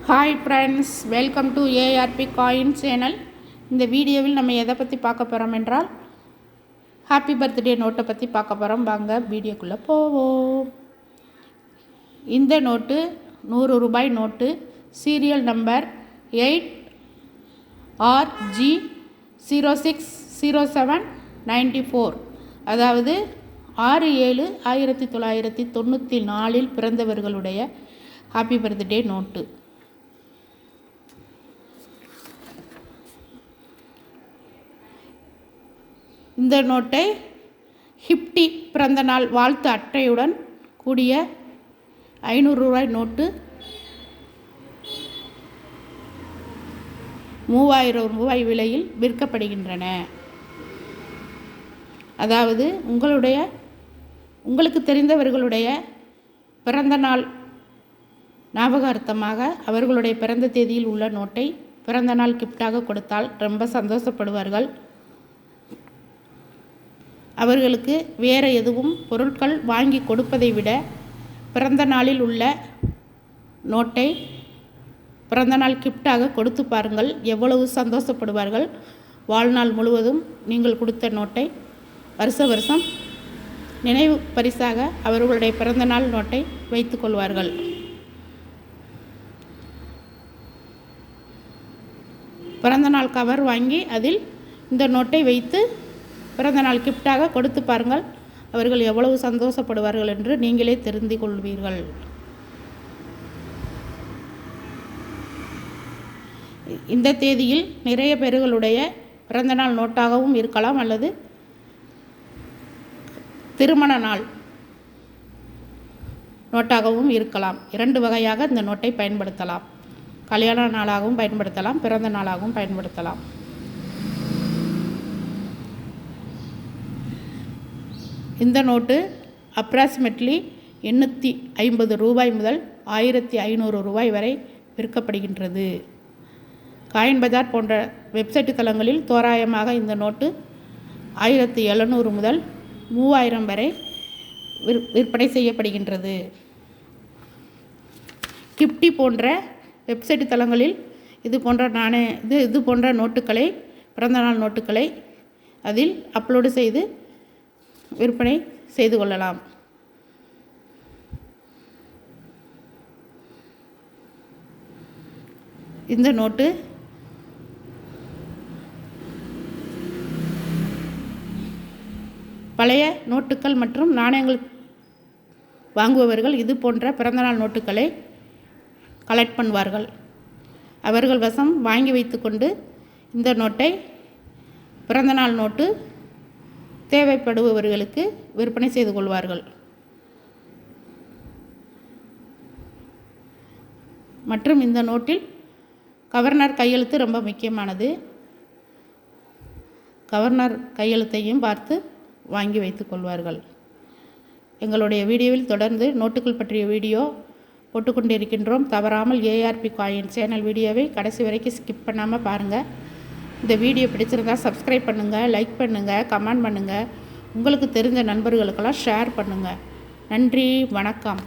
Hi friends, welcome to ARP coin channel. இந்த வீடியோவில் நம்ம எதை பற்றி பார்க்க போகிறோம் என்றால் ஹாப்பி பர்த்டே நோட்டை பற்றி பார்க்க போகிறோம். வாங்க வீடியோக்குள்ளே போவோம். இந்த நோட்டு 100 ரூபாய் நோட்டு. சீரியல் நம்பர் 8RG060794, அதாவது 6/7/1994 பிறந்தவர்களுடைய ஹாப்பி பர்த்டே நோட்டு. இந்த நோட்டை ஹிப்டி பிறந்தநாள் வாழ்த்து அட்டையுடன் கூடிய 500 ரூபாய் நோட்டு 3000 ரூபாய் விலையில் விற்கப்படுகின்றன. அதாவது உங்களுக்கு தெரிந்தவர்களுடைய பிறந்தநாள் ஞாபகார்த்தமாக அவர்களுடைய பிறந்த தேதியில் உள்ள நோட்டை பிறந்தநாள் கிஃப்டாக கொடுத்தால் ரொம்ப சந்தோஷப்படுவார்கள். அவர்களுக்கு வேறு எதுவும் பொருட்கள் வாங்கி கொடுப்பதை விட பிறந்த நாளில் உள்ள நோட்டை பிறந்தநாள் கிஃப்டாக கொடுத்து பாருங்கள், எவ்வளவு சந்தோஷப்படுவார்கள். வாழ்நாள் முழுவதும் நீங்கள் கொடுத்த நோட்டை வருஷம் நினைவு பரிசாக அவர்களுடைய பிறந்தநாள் நோட்டை வைத்து கொள்வார்கள். பிறந்தநாள் கவர் வாங்கி அதில் இந்த நோட்டை வைத்து பிறந்தநாள் கிஃப்டாக கொடுத்து பாருங்கள், அவர்கள் எவ்வளவு சந்தோஷப்படுவார்கள் என்று நீங்களே தெரிந்து கொள்வீர்கள். இந்த தேதியில் நிறைய பேர்களுடைய பிறந்தநாள் நோட்டாகவும் இருக்கலாம், அல்லது திருமண நாள் நோட்டாகவும் இருக்கலாம். 2 வகையாக இந்த நோட்டை பயன்படுத்தலாம். கல்யாண நாளாகவும் பயன்படுத்தலாம், பிறந்த நாளாகவும் பயன்படுத்தலாம். இந்த நோட்டு அப்ராக்சிமேட்லி 850 ரூபாய் முதல் 1500 ரூபாய் வரை விற்கப்படுகின்றது. காயின் பஜார் போன்ற வெப்சைட் தளங்களில் தோராயமாக இந்த நோட்டு 1700 முதல் 3000 வரை விற்பனை செய்யப்படுகின்றது. கிஃப்டி போன்ற வெப்சைட் தளங்களில் இது போன்ற நோட்டுகளை, பிறந்தநாள் நோட்டுகளை அதில் அப்லோடு செய்து விற்பனை செய்து கொள்ளலாம். இந்த நோட்டு பழைய நோட்டுகள் மற்றும் நாணயங்கள் வாங்குபவர்கள் இது போன்ற பிறந்தநாள் நோட்டுகளை கலெக்ட் பண்ணுவார்கள். அவர்கள் வசம் வாங்கி வைத்து கொண்டு இந்த நோட்டை பிறந்தநாள் நோட்டு தேவைப்படுபவர்களுக்கு விற்பனை செய்து கொள்வார்கள். மற்றும் இந்த நோட்டில் கவர்னர் கையெழுத்து ரொம்ப முக்கியமானது. கவர்னர் கையெழுத்தையும் பார்த்து வாங்கி வைத்து கொள்வார்கள். எங்களுடைய வீடியோவில் தொடர்ந்து நோட்டுகள் பற்றிய வீடியோ போட்டுக்கொண்டிருக்கின்றோம். தவறாமல் ஏஆர்பி காயின் சேனல் வீடியோவை கடைசி வரைக்கும் ஸ்கிப் பண்ணாமல் பாருங்கள். இந்த வீடியோ பிடிச்சிருந்தால் சப்ஸ்கிரைப் பண்ணுங்கள், லைக் பண்ணுங்கள், கமெண்ட் பண்ணுங்கள், உங்களுக்கு தெரிஞ்ச நண்பர்களுக்கெல்லாம் ஷேர் பண்ணுங்கள். நன்றி, வணக்கம்.